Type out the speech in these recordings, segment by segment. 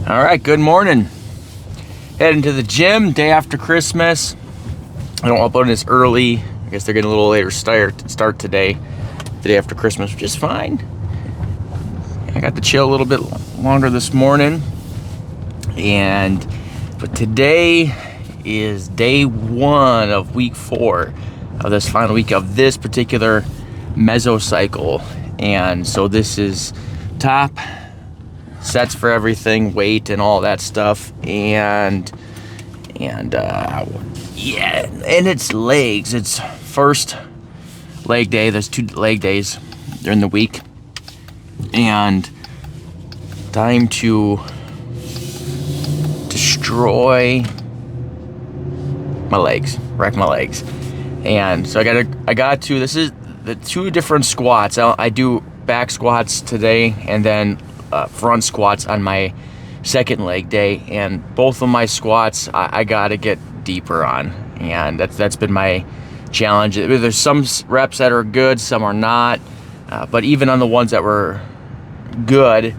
All right, good morning. Heading to the gym, day after Christmas. I don't upload this early. I guess they're getting a little later start today, the day after Christmas, which is fine. I got to chill a little bit longer this morning. But today is day 1 of week 4 of this final week of this particular mesocycle. And so this is top sets for everything, weight and all that stuff, and it's legs. It's first leg day. There's 2 leg days during the week, and time to destroy my legs, wreck my legs. And so I got to this is the 2 different squats. I do back squats today, and then front squats on my second leg day, and both of my squats I gotta get deeper on, and that's been my challenge. There's some reps that are good, some are not, but even on the ones that were good,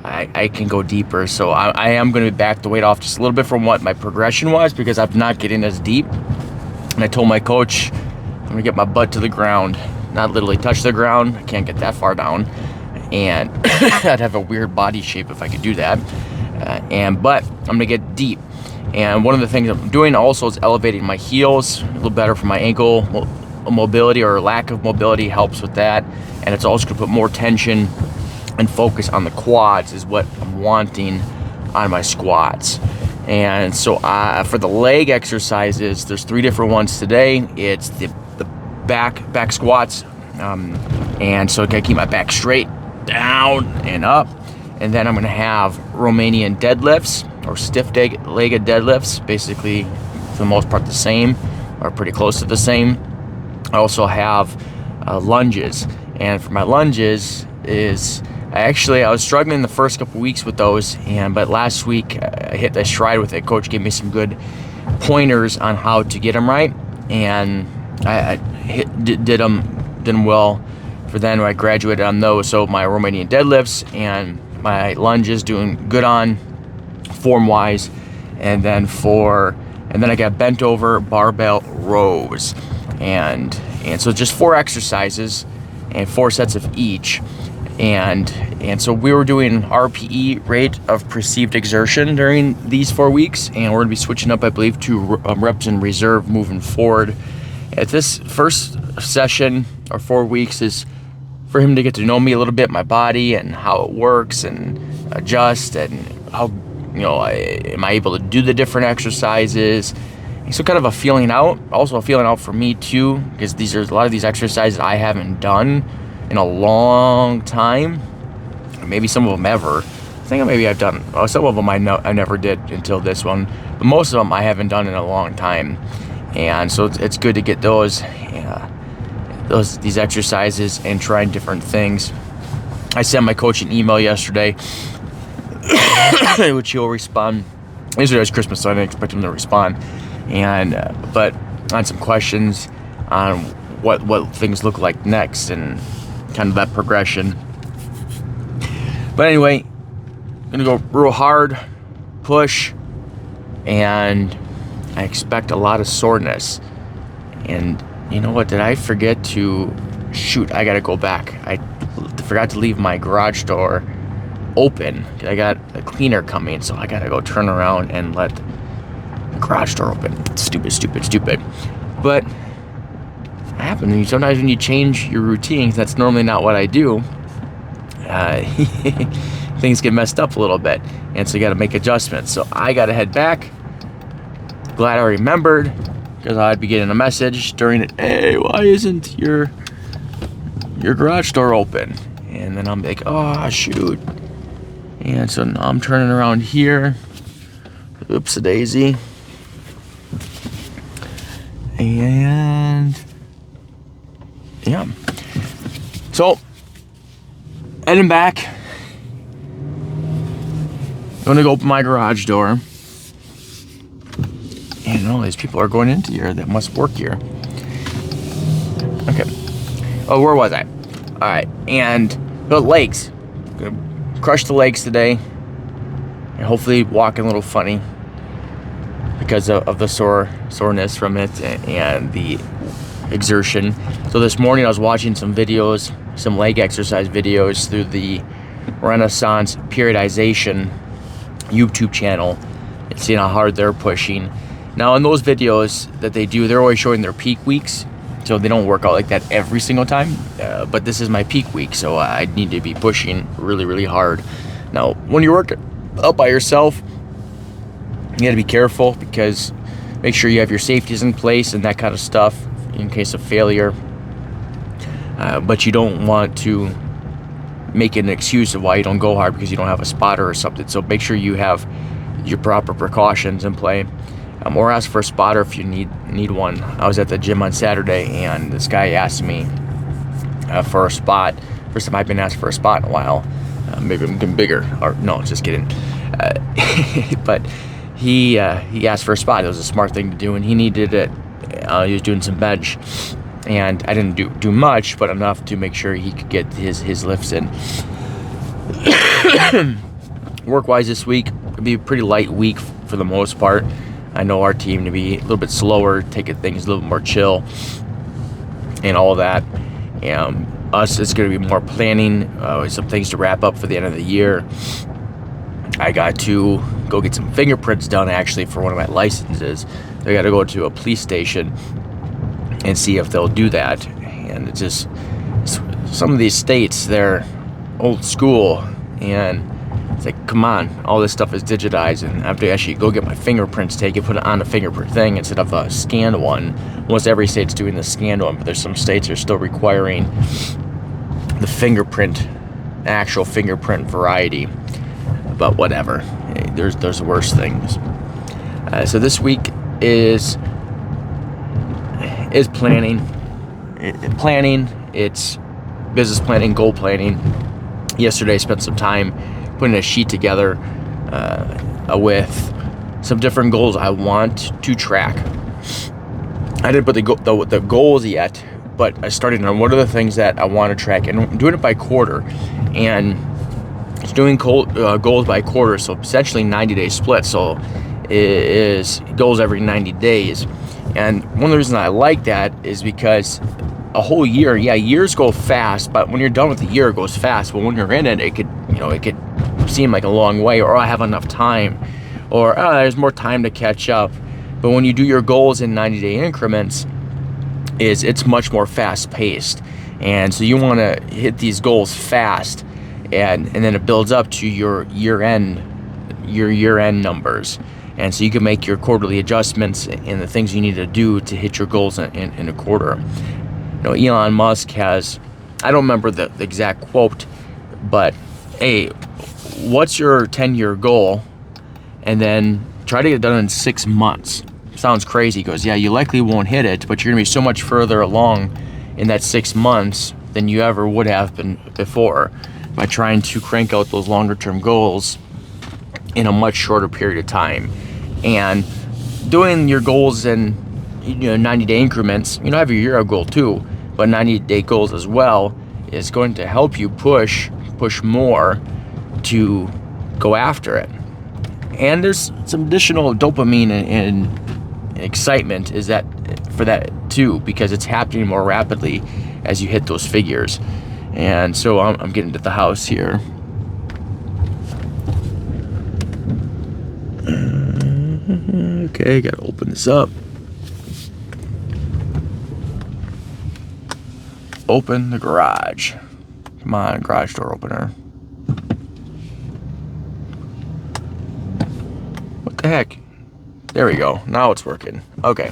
I can go deeper. So I am going to back the weight off just a little bit from what my progression was, because I'm not getting as deep. And I told my coach I'm gonna get my butt to the ground, not literally touch the ground. I can't get that far down, and I'd have a weird body shape if I could do that. But I'm gonna get deep. And one of the things I'm doing also is elevating my heels a little better for my ankle mobility, or lack of mobility helps with that. And it's also gonna put more tension and focus on the quads is what I'm wanting on my squats. And so for the leg exercises, there's 3 different ones today. It's the back squats, and so I gotta keep my back straight, down and up. And then I'm gonna have Romanian deadlifts, or stiff-legged deadlifts, basically for the most part the same, or pretty close to the same. I also have lunges, and for my lunges I was struggling the first couple weeks with those, but last week I hit the stride with it. Coach gave me some good pointers on how to get them right, and I did them well for then when I graduated on those. So my Romanian deadlifts and my lunges doing good on form-wise, and then I got bent over barbell rows, and so just 4 exercises and 4 sets of each. And so we were doing RPE, rate of perceived exertion, during these 4 weeks, and we're gonna be switching up, I believe, to reps in reserve moving forward. At this first session, or 4 weeks, is for him to get to know me a little bit, my body and how it works, and adjust, and how, am I able to do the different exercises. And so kind of a feeling out, also a feeling out for me too, because a lot of these exercises I haven't done in a long time, maybe some of them ever. I think maybe I've done some of them. I never did until this one, but most of them I haven't done in a long time. And so it's good to get these exercises and trying different things. I sent my coach an email yesterday, which he'll respond. Yesterday was Christmas, so I didn't expect him to respond. But on some questions on what things look like next, and kind of that progression. But anyway, I'm gonna go real hard, push, and I expect a lot of soreness. And you know what, did I forget to shoot? I gotta go back. I forgot to leave my garage door open. I got a cleaner coming, so I gotta go turn around and let the garage door open. Stupid. But it happens. Sometimes when you change your routines, that's normally not what I do. Things get messed up a little bit, and so you gotta make adjustments. So I gotta head back. Glad I remembered, because I'd be getting a message during it. Hey, why isn't your garage door open? And then I'm like, oh shoot. And so now I'm turning around here. Oops-a-daisy. And yeah. So heading back. I'm gonna go open my garage door. And all these people are going into here that must work here. Okay. Oh, where was I? All right. And the legs. Gonna crush the legs today. and hopefully walking a little funny because of the soreness from it and the exertion. So this morning I was watching some videos, some leg exercise videos through the Renaissance Periodization YouTube channel, and seeing how hard they're pushing. Now in those videos that they do, they're always showing their peak weeks, so they don't work out like that every single time, but this is my peak week, so I need to be pushing really hard. Now when you work out by yourself, you got to be careful, because make sure you have your safeties in place and that kind of stuff in case of failure, but you don't want to make an excuse of why you don't go hard because you don't have a spotter or something. So make sure you have your proper precautions in play, or ask for a spotter if you need one. I was at the gym on Saturday and this guy asked me for a spot. First time I've been asked for a spot in a while. Maybe I'm getting bigger, or no, just kidding. But he asked for a spot. It was a smart thing to do, and he needed it. He was doing some bench, and I didn't do much, but enough to make sure he could get his lifts in. Work-wise this week, it'll be a pretty light week for the most part. I know our team to be a little bit slower, taking things a little more chill, and all that. Us, it's going to be more planning, some things to wrap up for the end of the year. I got to go get some fingerprints done, actually, for one of my licenses. I got to go to a police station and see if they'll do that. And it's just, some of these states, they're old school, and it's like, come on, all this stuff is digitized, and I have to actually go get my fingerprints taken, put it on a fingerprint thing instead of a scanned one. Almost every state's doing the scanned one, but there's some states that are still requiring the fingerprint, actual fingerprint variety. But whatever, there's worse things. So this week is planning. It's business planning, goal planning. Yesterday I spent some time putting a sheet together with some different goals I want to track. I didn't put the goals yet, but I started on what are the things that I want to track, and I'm doing it by quarter, and it's doing goals by quarter, so essentially 90-day split. So it is goals every 90 days, and one of the reasons I like that is because a whole year, years go fast, but when you're done with the year, it goes fast. But when you're in it, it could seem like a long way, or I have enough time, or there's more time to catch up. But when you do your goals in 90-day increments, it's much more fast-paced, and so you want to hit these goals fast, and then it builds up to your year-end numbers, and so you can make your quarterly adjustments and the things you need to do to hit your goals in a quarter. You know, Elon Musk has, I don't remember the exact quote, but hey, what's your 10-year goal? And then try to get it done in 6 months. Sounds crazy. He goes, yeah, you likely won't hit it, but you're gonna be so much further along in that 6 months than you ever would have been before, by trying to crank out those longer term goals in a much shorter period of time. And doing your goals in 90-day increments, have your year goal too, but 90-day goals as well is going to help you push more to go after it. And there's some additional dopamine and excitement is that for that too, because it's happening more rapidly as you hit those figures. And so I'm getting to the house here. Okay, gotta open this up. Open the garage. Come on, garage door opener. What the heck? There we go. Now it's working. Okay.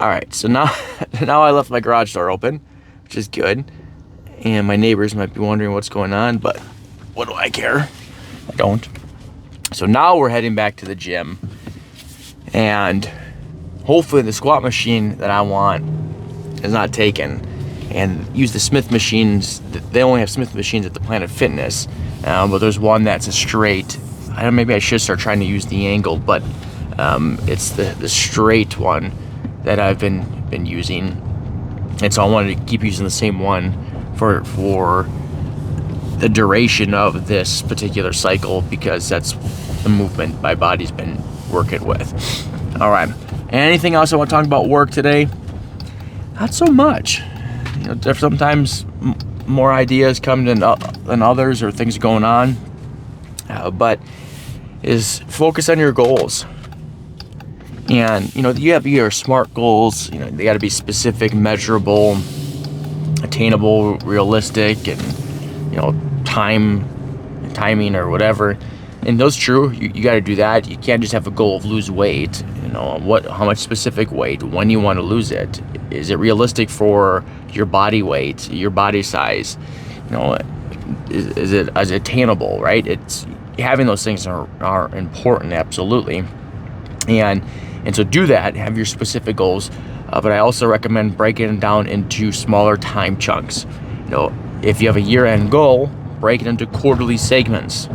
Alright, so now I left my garage door open, which is good. And my neighbors might be wondering what's going on, but what do I care? I don't. So now we're heading back to the gym. And hopefully the squat machine that I want is not taken. And use the Smith machines. They only have Smith machines at the Planet Fitness. But there's one that's a straight. Maybe I should start trying to use the angle, but it's the straight one that I've been using, and so I wanted to keep using the same one for the duration of this particular cycle, because that's the movement my body's been working with. All right. Anything else I want to talk about work today? Not so much. You know, there's sometimes more ideas come than others, or things going on. But is focus on your goals. And, you know, you have your SMART goals. You know, they got to be specific, measurable, attainable, realistic, and, you know, timing or whatever. And those true. You got to do that. You can't just have a goal of lose weight. You know, how much specific weight, when you want to lose it. Is it realistic for your body weight, your body size? You know, is it attainable, right? It's having those things are important, absolutely. And so do that, have your specific goals, but I also recommend breaking it down into smaller time chunks. You know, if you have a year-end goal, break it into quarterly segments.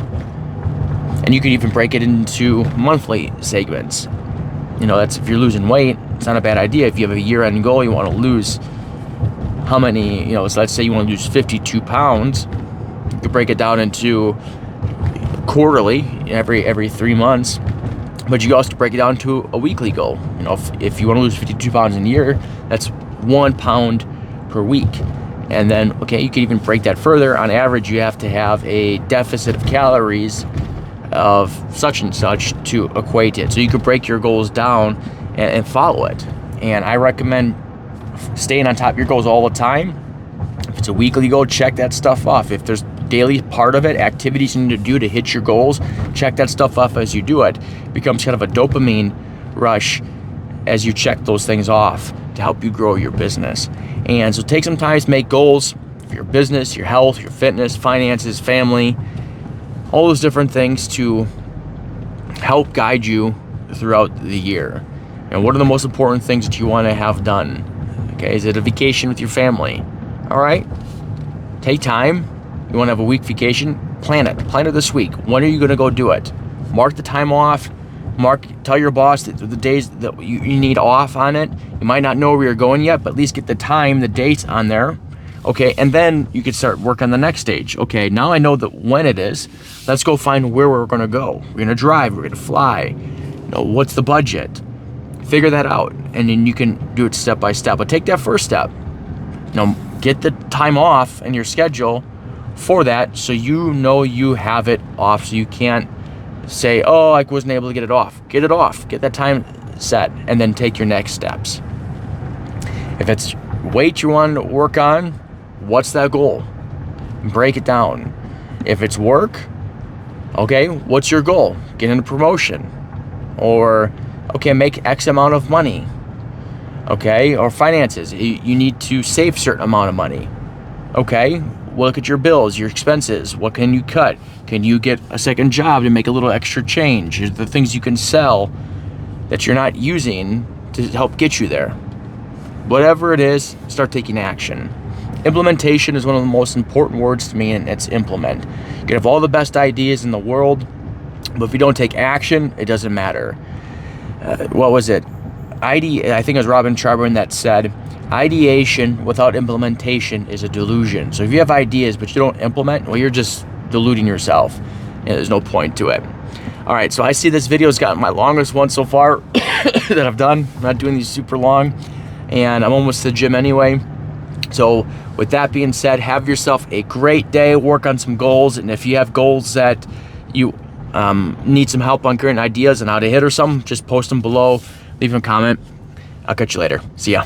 And you could even break it into monthly segments. You know, that's if you're losing weight, it's not a bad idea. If you have a year-end goal, you want to lose how many, you know, so let's say you want to lose 52 pounds, you could break it down into quarterly, every 3 months. But you also break it down to a weekly goal. You know, if you want to lose 52 pounds in a year, that's 1 pound per week. And then, okay, you can even break that further. On average, you have to have a deficit of calories of such and such to equate it. So you can break your goals down and follow it. And I recommend staying on top of your goals all the time. If it's a weekly goal, check that stuff off. If there's daily part of it, activities you need to do to hit your goals, check that stuff off as you do it. It becomes kind of a dopamine rush as you check those things off to help you grow your business. And so take some time to make goals for your business, your health, your fitness, finances, family, all those different things to help guide you throughout the year. And what are the most important things that you want to have done? Okay, is it a vacation with your family? All right, take time. You want to have a week vacation? Plan it this week. When are you going to go do it? Mark the time off. Tell your boss that the days that you need off on it. You might not know where you're going yet, but at least get the time, the dates on there. Okay, and then you can start work on the next stage. Okay, now I know that when it is. Let's go find where we're going to go. We're going to drive. We're going to fly. You know, what's the budget? Figure that out, and then you can do it step by step. But take that first step. You know, get the time off in your schedule for that, so you know you have it off, so you can't say, oh, I wasn't able to get it off. Get it off. Get that time set, and then take your next steps. If it's weight you want to work on, what's that goal? Break it down. If it's work, okay, what's your goal? Get in a promotion. Or, okay, make X amount of money. Okay, or finances. You need to save a certain amount of money. Okay, look at your bills, your expenses. What can you cut? Can you get a second job to make a little extra change? Here's the things you can sell that you're not using to help get you there. Whatever it is, start taking action. Implementation is one of the most important words to me, and it's implement. You can have all the best ideas in the world, but if you don't take action, it doesn't matter. What was it? I think it was Robin Sharma that said, ideation without implementation is a delusion. So if you have ideas but you don't implement, well, you're just deluding yourself. And there's no point to it. All right, so I see this video has gotten my longest one so far that I've done. I'm not doing these super long, and I'm almost to the gym anyway. So with that being said, have yourself a great day. Work on some goals, and if you have goals that you need some help on current ideas and how to hit or something, just post them below. Leave a comment. I'll catch you later. See ya.